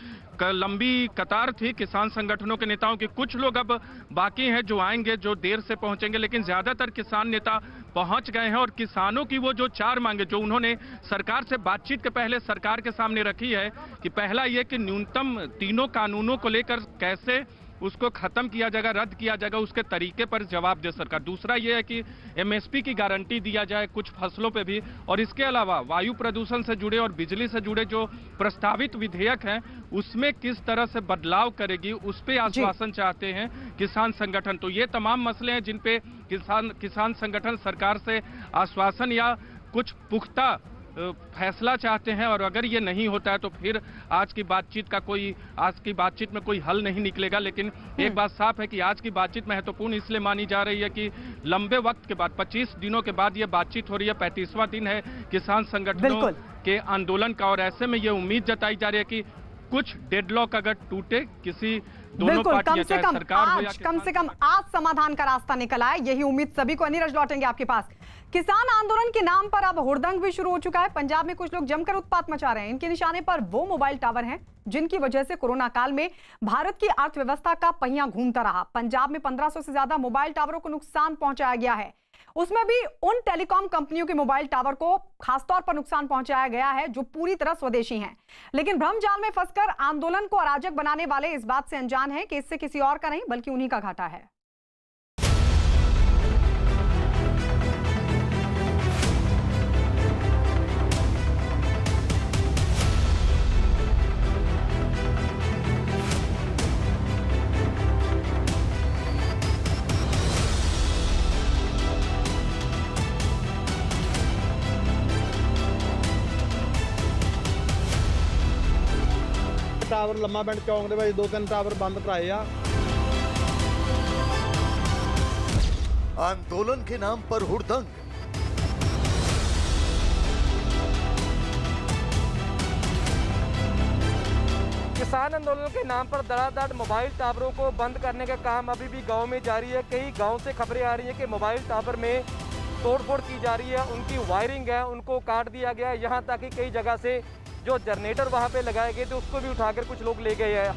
लंबी कतार थी किसान संगठनों के नेताओं की। कुछ लोग अब बाकी हैं जो आएंगे, जो देर से पहुंचेंगे, लेकिन ज्यादातर किसान नेता पहुंच गए हैं। और किसानों की वो जो 4 मांगे जो उन्होंने सरकार से बातचीत के पहले सरकार के सामने रखी है कि पहला ये कि न्यूनतम तीनों कानूनों को लेकर कैसे उसको खत्म किया जाएगा, रद्द किया जाएगा, उसके तरीके पर जवाब दे सरकार। दूसरा ये है कि एमएसपी की गारंटी दिया जाए कुछ फसलों पे भी, और इसके अलावा वायु प्रदूषण से जुड़े और बिजली से जुड़े जो प्रस्तावित विधेयक हैं उसमें किस तरह से बदलाव करेगी, उस पे आश्वासन चाहते हैं किसान संगठन। तो ये तमाम मसले हैं जिन पे किसान संगठन सरकार से आश्वासन या कुछ पुख्ता फैसला चाहते हैं। और अगर ये नहीं होता है तो फिर आज की बातचीत में कोई हल नहीं निकलेगा। लेकिन एक बात साफ है कि आज की बातचीत महत्वपूर्ण इसलिए मानी जा रही है कि लंबे वक्त के बाद 25 दिनों के बाद ये बातचीत हो रही है। 35वां दिन है किसान संगठनों के आंदोलन का, और ऐसे में ये उम्मीद जताई जा रही है कि कुछ डेडलॉक अगर टूटे किसी दोनों पार्टियां, चाहे सरकार हो या कम से कम आज समाधान का रास्ता निकल आए, यही उम्मीद सभी को। नीरज, लौटेंगे आपके पास। किसान आंदोलन के नाम पर अब हुड़दंग भी शुरू हो चुका है। पंजाब में कुछ लोग जमकर उत्पात मचा रहे हैं। इनके निशाने पर वो मोबाइल टावर हैं जिनकी वजह से कोरोना काल में भारत की अर्थव्यवस्था का पहिया घूमता रहा। पंजाब में 1500 से ज्यादा मोबाइल टावरों को नुकसान पहुंचाया गया है। उसमें भी उन टेलीकॉम कंपनियों के मोबाइल टावर को खासतौर पर नुकसान पहुंचाया गया है जो पूरी तरह स्वदेशी हैं। लेकिन भ्रमजाल में फंसकर आंदोलन को अराजक बनाने वाले इस बात से अनजान हैं कि इससे किसी और का नहीं बल्कि उन्हीं का घाटा है। टावर लम्मा पिंड चौक दे 2-3 टावर बंद कराए आ। आंदोलन के नाम पर हुड़दंग। किसान आंदोलन के नाम पर धड़ाधड़ मोबाइल टावरों को बंद करने का काम अभी भी गांव में जारी है। कई गांव से खबरें आ रही है कि मोबाइल टावर में तोड़फोड़ की जा रही है, उनकी वायरिंग है उनको काट दिया गया है। यहाँ तक कि कई जगह से जो जनरेटर वहाँ पे लगाए गए थे उसको भी उठाकर कुछ लोग ले गए हैं।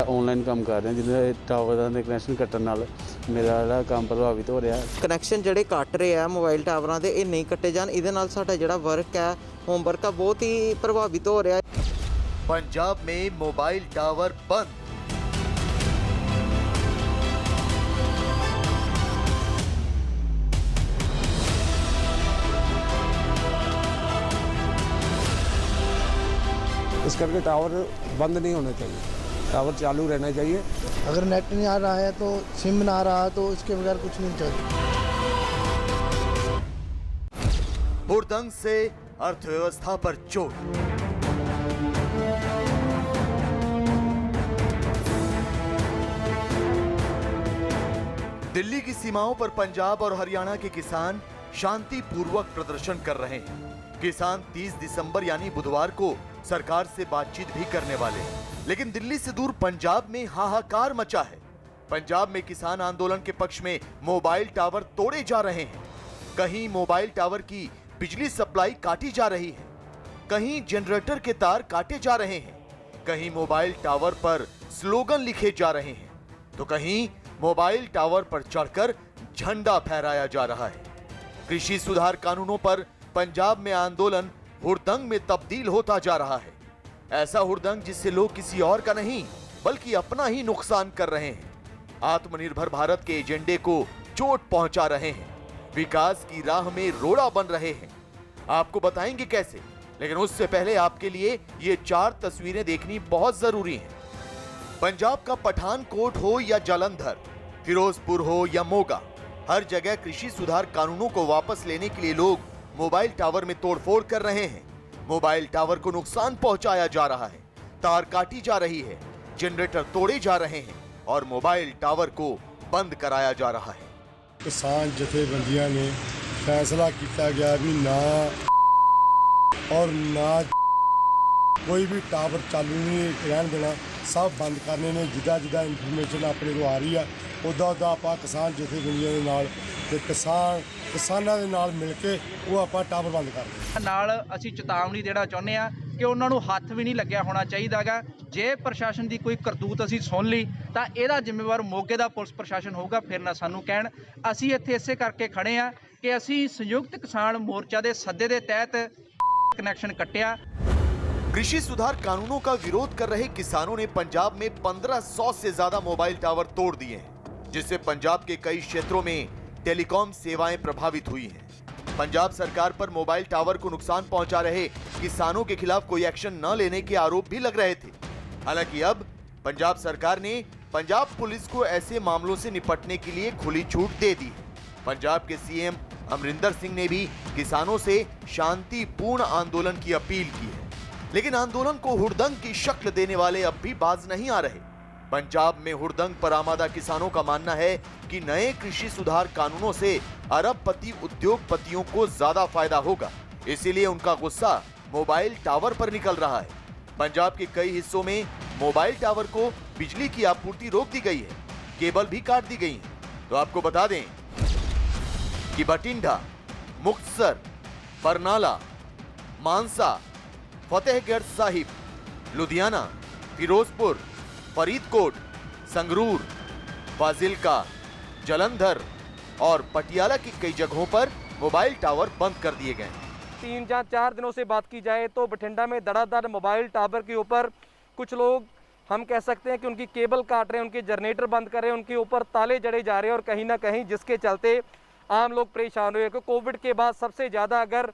ऑनलाइन काम कर रहे हैं जिन्हें टावर का कनैक्शन कट्टन नाल मेरा ਜਿਹੜਾ ਕੰਮ ਪ੍ਰਭਾਵਿਤ ਹੋ ਰਿਹਾ। ਕਨੈਕਸ਼ਨ ਜਿਹੜੇ ਕੱਟ ਰਹੇ ਆ ਮੋਬਾਈਲ ਟਾਵਰਾਂ ਦੇ, ਇਹ ਨਹੀਂ ਕੱਟੇ ਜਾਣ। ਇਹਦੇ ਨਾਲ ਸਾਡਾ ਜਿਹੜਾ ਵਰਕ ਹੈ, ਹੋਮਵਰਕ ਆ, ਬਹੁਤ ਹੀ ਪ੍ਰਭਾਵਿਤ ਹੋ ਰਿਹਾ। पंजाब में मोबाइल टावर बंद। इस करके टावर बंद नहीं होने चाहिए, टावर चालू रहना चाहिए। अगर नेट नहीं आ रहा है तो सिम ना आ रहा तो इसके बगैर कुछ नहीं चलता। हुड़दंग से अर्थव्यवस्था पर चोट। दिल्ली की सीमाओं पर पंजाब और हरियाणा के किसान शांतिपूर्वक प्रदर्शन कर रहे हैं। किसान 30 दिसंबर यानी बुधवार को सरकार से बातचीत भी करने वाले हैं। लेकिन दिल्ली से दूर पंजाब में हाहाकार मचा है। पंजाब में किसान आंदोलन के पक्ष में मोबाइल टावर तोड़े जा रहे हैं। कहीं मोबाइल टावर की बिजली सप्लाई काटी जा रही है, कहीं जनरेटर के तार काटे जा रहे हैं, कहीं मोबाइल टावर पर स्लोगन लिखे जा रहे हैं, तो कहीं मोबाइल टावर पर चढ़कर झंडा फहराया जा रहा है। कृषि सुधार कानूनों पर पंजाब में आंदोलन हुड़दंग में तब्दील होता जा रहा है। ऐसा हुड़दंग जिससे लोग किसी और का नहीं बल्कि अपना ही नुकसान कर रहे हैं। आत्मनिर्भर भारत के एजेंडे को चोट पहुंचा रहे हैं, विकास की राह में रोड़ा बन रहे हैं। आपको बताएंगे कैसे, लेकिन उससे पहले आपके लिए ये 4 तस्वीरें देखनी बहुत जरूरी हैं। पंजाब का पठानकोट हो या जालंधर, फिरोजपुर हो या मोगा, हर जगह कृषि सुधार कानूनों को वापस लेने के लिए लोग मोबाइल टावर में तोड़फोड़ कर रहे हैं। मोबाइल टावर को नुकसान पहुंचाया जा रहा है, तार काटी जा रही है, जनरेटर तोड़े जा रहे हैं और मोबाइल टावर को बंद कराया जा रहा है। किसान जथेबंदियां ने फैसला किया गया भी ना और ना ਕੋਈ ਵੀ ਟਾਵਰ ਚਾਲੂ ਨਹੀਂ ਰਹਿਣ ਦੇਣਾ, ਸਭ ਬੰਦ ਕਰਨੇ ਨੇ। ਜਿੱਦਾਂ ਜਿੱਦਾਂ ਇਨਫੋਰਮੇਸ਼ਨ ਆਪਣੇ ਕੋਲ ਆ ਰਹੀ ਆ ਉੱਦਾਂ ਉੱਦਾਂ ਆਪਾਂ ਕਿਸਾਨ ਜਥੇਬੰਦੀਆਂ ਦੇ ਨਾਲ ਤੇ ਕਿਸਾਨਾਂ ਦੇ ਨਾਲ ਮਿਲ ਕੇ ਉਹ ਆਪਾਂ ਟਾਵਰ ਬੰਦ ਕਰਦੇ ਨਾਲ ਅਸੀਂ ਚੇਤਾਵਨੀ ਦੇਣਾ ਚਾਹੁੰਦੇ ਆ ਕਿ ਉਹਨਾਂ ਨੂੰ ਹੱਥ ਵੀ ਨਹੀਂ ਲੱਗਿਆ ਹੋਣਾ ਚਾਹੀਦਾਗਾ। ਜੇ ਪ੍ਰਸ਼ਾਸਨ ਦੀ ਕੋਈ ਕਰਤੂਤ ਅਸੀਂ ਸੁਣ ਲਈ ਤਾਂ ਇਹਦਾ ਜ਼ਿੰਮੇਵਾਰ ਮੋਗੇ ਦਾ ਪੁਲਿਸ ਪ੍ਰਸ਼ਾਸਨ ਹੋਊਗਾ, ਫਿਰ ਨਾ ਸਾਨੂੰ ਕਹਿਣ। ਅਸੀਂ ਇੱਥੇ ਇਸੇ ਕਰਕੇ ਖੜੇ ਆ ਕਿ ਅਸੀਂ ਸੰਯੁਕਤ ਕਿਸਾਨ ਮੋਰਚਾ ਦੇ ਸੱਦੇ ਦੇ ਤਹਿਤ कनेक्शन कटिया। कृषि सुधार कानूनों का विरोध कर रहे किसानों ने पंजाब में 1500 से ज्यादा मोबाइल टावर तोड़ दिए हैं, जिससे पंजाब के कई क्षेत्रों में टेलीकॉम सेवाएं प्रभावित हुई हैं। पंजाब सरकार पर मोबाइल टावर को नुकसान पहुंचा रहे किसानों के खिलाफ कोई एक्शन न लेने के आरोप भी लग रहे थे। हालांकि अब पंजाब सरकार ने पंजाब पुलिस को ऐसे मामलों से निपटने के लिए खुली छूट दे दी है। पंजाब के सीएम अमरिंदर सिंह ने भी किसानों से शांतिपूर्ण आंदोलन की अपील की है, लेकिन आंदोलन को हुड़दंग की शक्ल देने वाले अब भी बाज नहीं आ रहे। पंजाब में हुड़दंग पर आमादा किसानों का मानना है कि नए कृषि सुधार कानूनों से अरबपति उद्योगपतियों को ज्यादा फायदा होगा, इसीलिए उनका गुस्सा मोबाइल टावर पर निकल रहा है। पंजाब के कई हिस्सों में मोबाइल टावर को बिजली की आपूर्ति रोक दी गई है, केबल भी काट दी गई है। तो आपको बता दें कि बठिंडा, मुक्तसर, बरनाला, मानसा, फतेहगढ़ साहिब, लुधियाना, फिरोजपुर, फरीदकोट, संगरूर, फाजिलका, जलंधर और पटियाला की कई जगहों पर मोबाइल टावर बंद कर दिए गए। 3 या 4 दिनों से बात की जाए तो बठिंडा में धड़ाधड़ मोबाइल टावर के ऊपर कुछ लोग हम कह सकते हैं कि उनकी केबल काट रहे हैं, उनके जनरेटर बंद कर रहे हैं, उनके ऊपर ताले जड़े जा रहे हैं और कहीं ना कहीं जिसके चलते आम लोग परेशान हुए। क्योंकि कोविड के बाद सबसे ज़्यादा अगर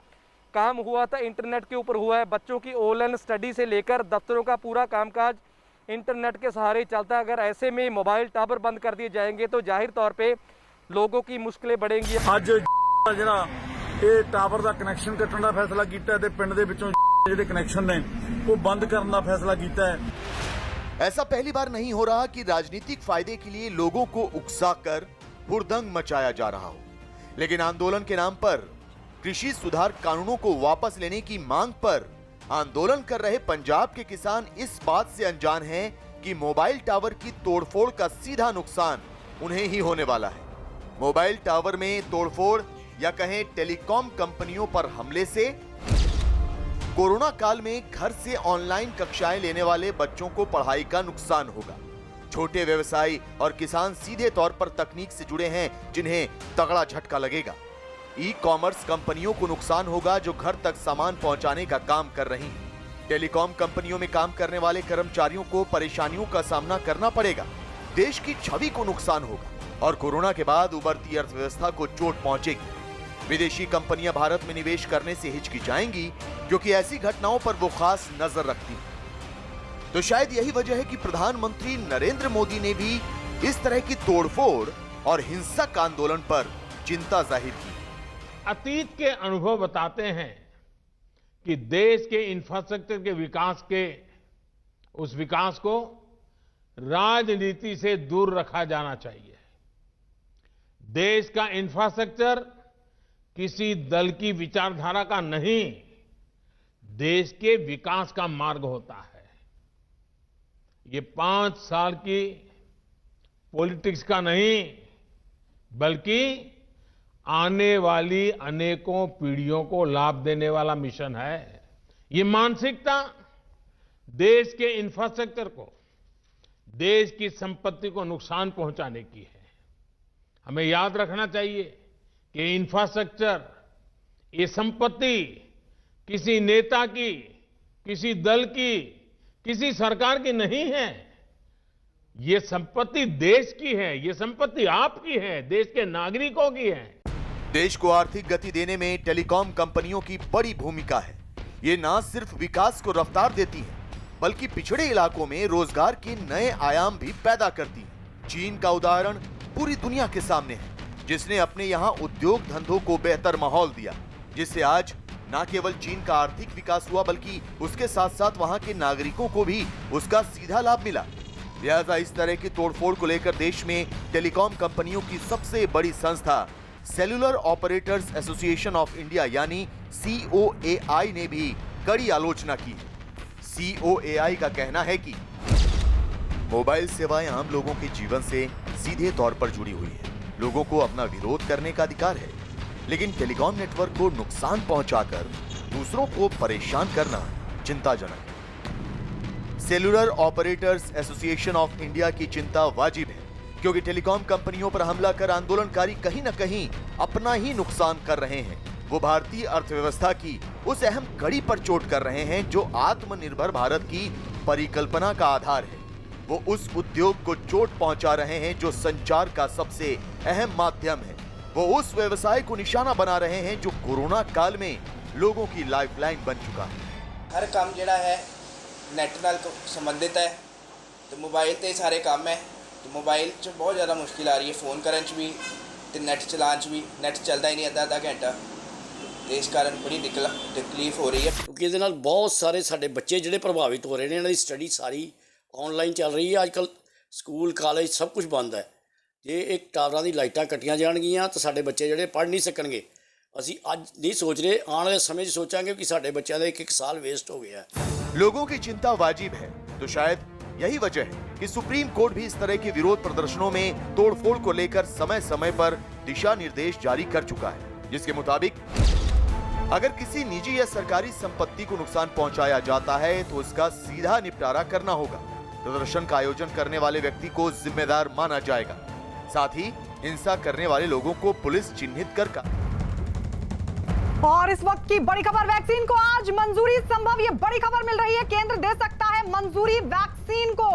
काम हुआ था इंटरनेट के ऊपर हुआ है। बच्चों की ऑनलाइन स्टडी से लेकर दफ्तरों का पूरा कामकाज इंटरनेट के सहारे चलता है। अगर ऐसे में मोबाइल टावर बंद कर दिए जाएंगे तो जाहिर तौर पे लोगों की मुश्किलें बढ़ेंगी। ਅੱਜ ਜਿਹੜਾ ਇਹ ਟਾਵਰ ਦਾ ਕਨੈਕਸ਼ਨ ਕੱਟਣ ਦਾ ਫੈਸਲਾ ਕੀਤਾ ਤੇ ਪਿੰਡ ਦੇ ਵਿੱਚੋਂ ਜਿਹੜੇ ਕਨੈਕਸ਼ਨ ਨੇ ਉਹ ਬੰਦ ਕਰਨ ਦਾ ਫੈਸਲਾ ਕੀਤਾ ਹੈ। ऐसा पहली बार नहीं हो रहा कि राजनीतिक फायदे के लिए लोगों को उकसाकर हुड़दंग मचाया जा रहा हो, लेकिन आंदोलन के नाम पर कृषि सुधार कानूनों को वापस लेने की मांग पर आंदोलन कर रहे पंजाब के किसान इस बात से अनजान हैं कि मोबाइल टावर की तोड़फोड़ का सीधा नुकसान उन्हें ही होने वाला है। मोबाइल टावर में तोड़फोड़ या कहें टेलीकॉम कंपनियों पर हमले से कोरोना काल में घर से ऑनलाइन कक्षाएं लेने वाले बच्चों को पढ़ाई का नुकसान होगा। छोटे व्यवसायी और किसान सीधे तौर पर तकनीक से जुड़े हैं, जिन्हें तगड़ा झटका लगेगा। ई कॉमर्स कंपनियों को नुकसान होगा जो घर तक सामान पहुंचाने का काम कर रही हैं। टेलीकॉम कंपनियों में काम करने वाले कर्मचारियों को परेशानियों का सामना करना पड़ेगा। देश की छवि को नुकसान होगा और कोरोना के बाद उभरती अर्थव्यवस्था को चोट पहुंचेगी। विदेशी कंपनियां भारत में निवेश करने से हिचकिचाएंगी क्योंकि ऐसी घटनाओं पर वो खास नजर रखती हैं। तो शायद यही वजह है कि प्रधानमंत्री नरेंद्र मोदी ने भी इस तरह की तोड़फोड़ और हिंसक आंदोलन पर चिंता जाहिर की। अतीत के अनुभव बताते हैं कि देश के इंफ्रास्ट्रक्चर के विकास के उस विकास को राजनीति से दूर रखा जाना चाहिए। देश का इंफ्रास्ट्रक्चर किसी दल की विचारधारा का नहीं, देश के विकास का मार्ग होता है। ये 5 साल की पॉलिटिक्स का नहीं, बल्कि आने वाली अनेकों पीढ़ियों को लाभ देने वाला मिशन है। ये मानसिकता देश के इंफ्रास्ट्रक्चर को, देश की संपत्ति को नुकसान पहुंचाने की है। हमें याद रखना चाहिए कि इंफ्रास्ट्रक्चर, ये संपत्ति किसी नेता की, किसी दल की, किसी सरकार की नहीं है। ये संपत्ति देश की है, ये संपत्ति आपकी है, देश के नागरिकों की है। देश को आर्थिक गति देने में टेलीकॉम कंपनियों की बड़ी भूमिका है। ये न सिर्फ विकास को रफ्तार देती है, बल्कि पिछड़े इलाकों में रोजगार के नए आयाम भी पैदा करती है। चीन का उदाहरण पूरी दुनिया के सामने है, जिसने अपने यहाँ उद्योग धंधों को बेहतर माहौल दिया, जिससे आज न केवल चीन का आर्थिक विकास हुआ, बल्कि उसके साथ साथ वहाँ के नागरिकों को भी उसका सीधा लाभ मिला। लिहाजा इस तरह की तोड़फोड़ को लेकर देश में टेलीकॉम कंपनियों की सबसे बड़ी संस्था cellular operators association of India यानी COAI ने भी कड़ी आलोचना की। COAI का कहना है कि मोबाइल सेवाएं आम लोगों के जीवन से सीधे तौर पर जुड़ी हुई है। लोगों को अपना विरोध करने का अधिकार है, लेकिन टेलीकॉम नेटवर्क को नुकसान पहुंचाकर दूसरों को परेशान करना चिंताजनक है। Cellular operators association of India की चिंता वाजिब है, क्योंकि टेलीकॉम कंपनियों पर हमला कर आंदोलनकारी कहीं न कहीं अपना ही नुकसान कर रहे हैं। वो भारतीय अर्थव्यवस्था की उस अहम कड़ी पर चोट कर रहे हैं जो आत्मनिर्भर भारत की परिकल्पना का आधार है। वो उस उद्योग को चोट पहुंचा रहे हैं जो संचार का सबसे अहम माध्यम है। वो उस व्यवसाय को निशाना बना रहे हैं जो कोरोना काल में लोगों की लाइफलाइन बन चुका है। हर काम जिहड़ा है नैट नाल संबंधित है, तो मोबाइल ते सारे काम है। तो मोबाइल च बहुत ज़्यादा मुश्किल आ रही है, फ़ोन करन च भी ते नैट चलान च भी। नैट चलता ही नहीं अद्धा घंटा, तो इस कारण बड़ी तकलीफ हो रही है। क्योंकि ਇਹਦੇ ਨਾਲ बहुत सारे साडे बच्चे ਜਿਹੜੇ ਪ੍ਰਭਾਵਿਤ ਹੋ ਰਹੇ ਨੇ। ਇਹਨਾਂ ਦੀ ਸਟੱਡੀ ਸਾਰੀ ऑनलाइन चल रही है। आजकल स्कूल कॉलेज सब कुछ बंद है। ਜੇ एक टावरां ਦੀ ਲਾਈਟਾਂ ਕੱਟੀਆਂ ਜਾਣਗੀਆਂ ਤਾਂ ਸਾਡੇ ਬੱਚੇ ਜਿਹੜੇ ਪੜ੍ਹ ਨਹੀਂ ਸਕਣਗੇ। ਅਸੀਂ ਅੱਜ नहीं सोच रहे, आने वाले समय 'ਚ सोचांगे कि ਸਾਡੇ ਬੱਚਿਆਂ ਦਾ एक साल वेस्ट हो गया है। लोगों की चिंता वाजिब है, तो शायद यही वजह है कि सुप्रीम कोर्ट भी इस तरह के विरोध प्रदर्शनों में तोड़फोड़ को लेकर समय समय पर दिशा निर्देश जारी कर चुका है, जिसके मुताबिक अगर किसी निजी या सरकारी संपत्ति को नुकसान पहुंचाया जाता है तो इसका सीधा निपटारा करना होगा। प्रदर्शन का आयोजन करने वाले व्यक्ति को जिम्मेदार माना जाएगा। साथ ही हिंसा करने वाले लोगों को पुलिस चिन्हित कर। और इस वक्त की बड़ी खबर, वैक्सीन को आज मंजूरी संभव, ये बड़ी खबर मिल रही है। केंद्र दे सकता है मंजूरी वैक्सीन को,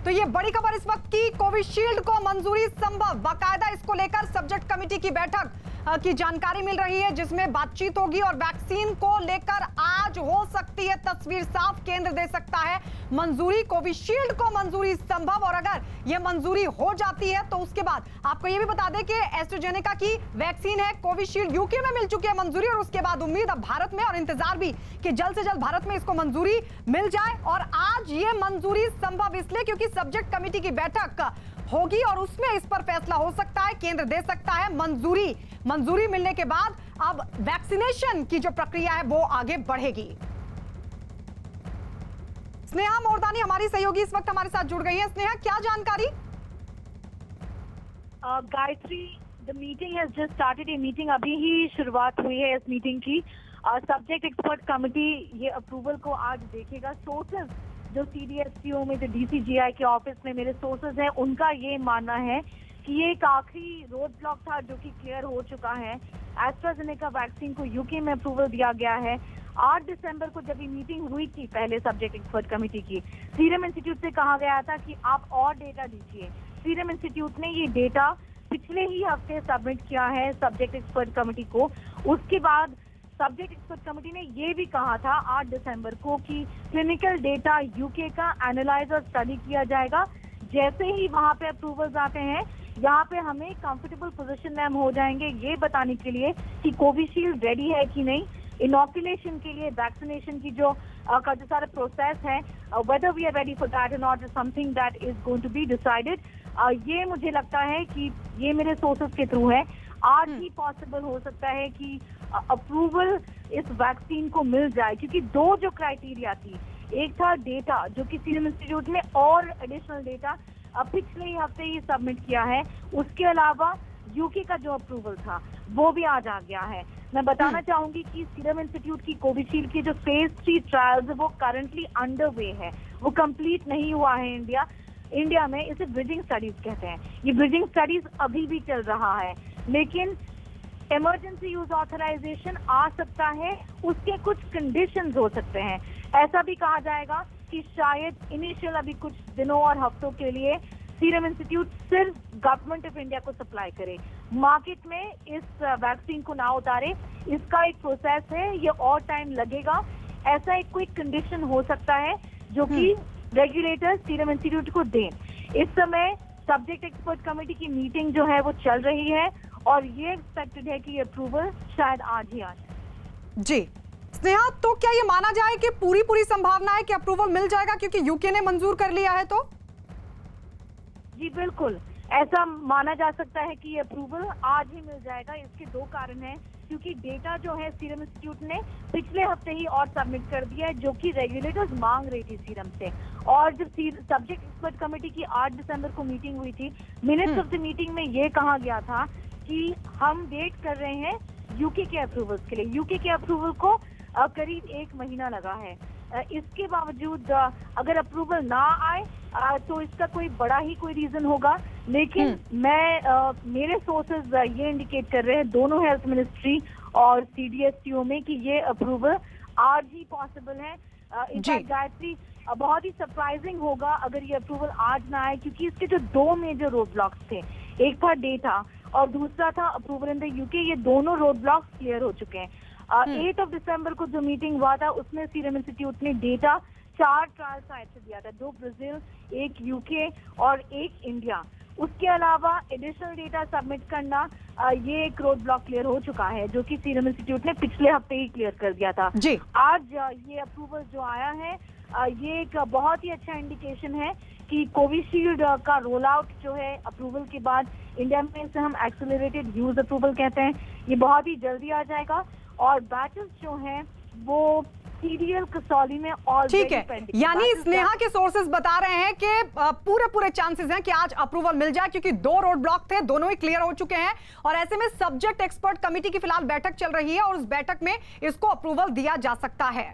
तो ये बड़ी खबर इस वक्त की। कोविशील्ड को मंजूरी संभव, बाकायदा इसको लेकर सब्जेक्ट कमेटी की बैठक की जानकारी मिल रही है, जिसमें बातचीत होगी और वैक्सीन को लेकर आज हो सकती है तस्वीर साफ। केंद्र दे सकता है मंजूरी, कोविशील्ड को मंजूरी संभव। और अगर यह मंजूरी हो जाती है तो उसके बाद आपको यह भी बता दें कि एस्ट्राजेनेका की वैक्सीन है कोविशील्ड, यूके में मिल चुकी है मंजूरी। और उसके बाद उम्मीद अब भारत में और इंतजार भी कि जल्द से जल्द भारत में इसको मंजूरी मिल जाए। और आज ये मंजूरी संभव इसलिए क्योंकि सब्जेक्ट कमेटी की बैठक होगी और उसमें इस पर फैसला हो सकता है। केंद्र दे सकता है मंजूरी। मंजूरी मिलने के बाद अब वैक्सीनेशन की जो प्रक्रिया है वो आगे बढ़ेगी। स्नेहा मोरदानी हमारी सहयोगी इस वक्त हमारे साथ जुड़ गई है। स्नेहा, क्या जानकारी? Gayatri, the meeting has just started. ये मीटिंग अभी ही शुरुआत हुई है इस मीटिंग की। सब्जेक्ट एक्सपर्ट कमेटी ये अप्रूवल को आज देखेगा। सोर्सेज जो CDSCO में, जो DCGI के ऑफिस में मेरे सोर्सेज हैं, उनका ये मानना है कि ये एक आखिरी रोड ब्लॉक था जो कि क्लियर हो चुका है। एस्ट्राजेनेका वैक्सीन को यूके में अप्रूवल दिया गया है। 8 दिसंबर को जब ये मीटिंग हुई थी पहले सब्जेक्ट एक्सपर्ट कमेटी की, सीरम इंस्टीट्यूट से कहा गया था कि आप और डेटा दीजिए। सीरम इंस्टीट्यूट ने ये डेटा पिछले ही हफ्ते सबमिट किया है सब्जेक्ट एक्सपर्ट कमेटी को। उसके बाद सब्जेक्ट एक्सपर्ट कमेटी ने ये भी कहा था 8 दिसंबर को कि क्लिनिकल डेटा यूके का एनालाइज और स्टडी किया जाएगा। जैसे ही वहां पे अप्रूवल्स आते हैं, यहाँ पे हमें कंफर्टेबल पोजीशन में हम हो जाएंगे ये बताने के लिए कि कोविशील्ड रेडी है कि नहीं। इनॉकुलेशन के लिए वैक्सीनेशन की जो सारा प्रोसेस है, whether we are ready for that or not, is something that is going to be decided. ये मुझे लगता है कि ये मेरे सोर्सेज के थ्रू है। आज ही पॉसिबल हो सकता है कि अप्रूवल इस वैक्सीन को मिल जाए, क्योंकि दो जो क्राइटेरिया थी, एक था डेटा जो कि सीरम इंस्टीट्यूट ने और एडिशनल डेटा पिछले ही हफ्ते ही सबमिट किया है। उसके अलावा यूके का जो अप्रूवल था वो भी आज आ गया है। मैं बताना चाहूंगी कि सीरम इंस्टीट्यूट की कोविशील्ड की जो फेज 3 ट्रायल्स वो करंटली अंडर वे है, वो कंप्लीट नहीं हुआ है। इंडिया में इसे ब्रिजिंग स्टडीज कहते हैं। ये ब्रिजिंग स्टडीज अभी भी चल रहा है, लेकिन इमरजेंसी यूज ऑथराइजेशन आ सकता है, उसके कुछ कंडीशंस हो सकते हैं। ऐसा भी कहा जाएगा कि शायद इनिशियल अभी कुछ दिनों और हफ्तों के लिए सीरम इंस्टीट्यूट सिर्फ गवर्नमेंट ऑफ इंडिया को सप्लाई करे, मार्केट में इस वैक्सीन को ना उतारे। इसका एक प्रोसेस है, ये और टाइम लगेगा। ऐसा एक कोई कंडीशन हो सकता है जो कि रेगुलेटर सीरम इंस्टीट्यूट को दें। इस समय सब्जेक्ट एक्सपर्ट कमेटी की मीटिंग जो है वो चल रही है और ये एक्सपेक्टेड है कि अप्रूवल शायद आज ही आ जाए। जी स्नेहा, तो क्या ये माना जाए कि पूरी संभावना है कि अप्रूवल मिल जाएगा क्योंकि यूके ने मंजूर कर लिया है? तो जी बिल्कुल, ऐसा माना जा सकता है कि ये अप्रूवल आज ही मिल जाएगा। इसके दो कारण हैं, क्योंकि डेटा जो है सीरम इंस्टीट्यूट ने पिछले हफ्ते ही और सबमिट कर दिया है, जो कि रेगुलेटर्स मांग रही थी सीरम से। और जब सब्जेक्ट एक्सपर्ट कमेटी की 8 दिसंबर को मीटिंग हुई थी, मिनट्स ऑफ द मीटिंग में ये कहा गया था कि हम वेट कर रहे हैं यूके के अप्रूवल्स के लिए। यूके के अप्रूवल को करीब 1 महीना लगा है। इसके बावजूद अगर अप्रूवल ना आए तो इसका कोई बड़ा ही कोई रीजन होगा, लेकिन मेरे सोर्सेज ये इंडिकेट कर रहे हैं दोनों हेल्थ मिनिस्ट्री और CDSCO में कि ये अप्रूवल आज ही पॉसिबल है। इनफैक्ट गायत्री, बहुत ही सरप्राइजिंग होगा अगर ये अप्रूवल आज ना आए, क्योंकि इसके जो 2 मेजर रोड ब्लॉक्स थे, एक था डेटा और दूसरा था अप्रूवल इन द यूके, ये दोनों रोड ब्लॉक्स क्लियर हो चुके हैं। 8 दिसंबर को जो मीटिंग हुआ था उसमें सीरम इंस्टीट्यूट ने डेटा 4 ट्रायल साइट से दिया था, 2 ब्राजील, 1 यूके और 1 इंडिया। उसके अलावा एडिशनल डेटा सबमिट करना, ये एक रोड ब्लॉक क्लियर हो चुका है, जो कि सीरम इंस्टीट्यूट ने पिछले हफ्ते ही क्लियर कर दिया था। जी। आज ये अप्रूवल जो आया है, ये एक बहुत ही अच्छा इंडिकेशन है कि कोविशील्ड का रोल आउट जो है अप्रूवल के बाद इंडिया में, इसे हम एक्सेलरेटेड यूज अप्रूवल कहते हैं, ये बहुत ही जल्दी आ जाएगा। और बैचेस जो हैं वो सीरियल कसौली में ऑलरेडी ठीक है, यानी स्नेहा के सोर्सेज बता रहे हैं कि पूरे चांसेस हैं कि आज अप्रूवल मिल जाए, क्योंकि 2 रोड ब्लॉक थे, दोनों ही क्लियर हो चुके हैं। और ऐसे में सब्जेक्ट एक्सपर्ट कमेटी की फिलहाल बैठक चल रही है और उस बैठक में इसको अप्रूवल दिया जा सकता है।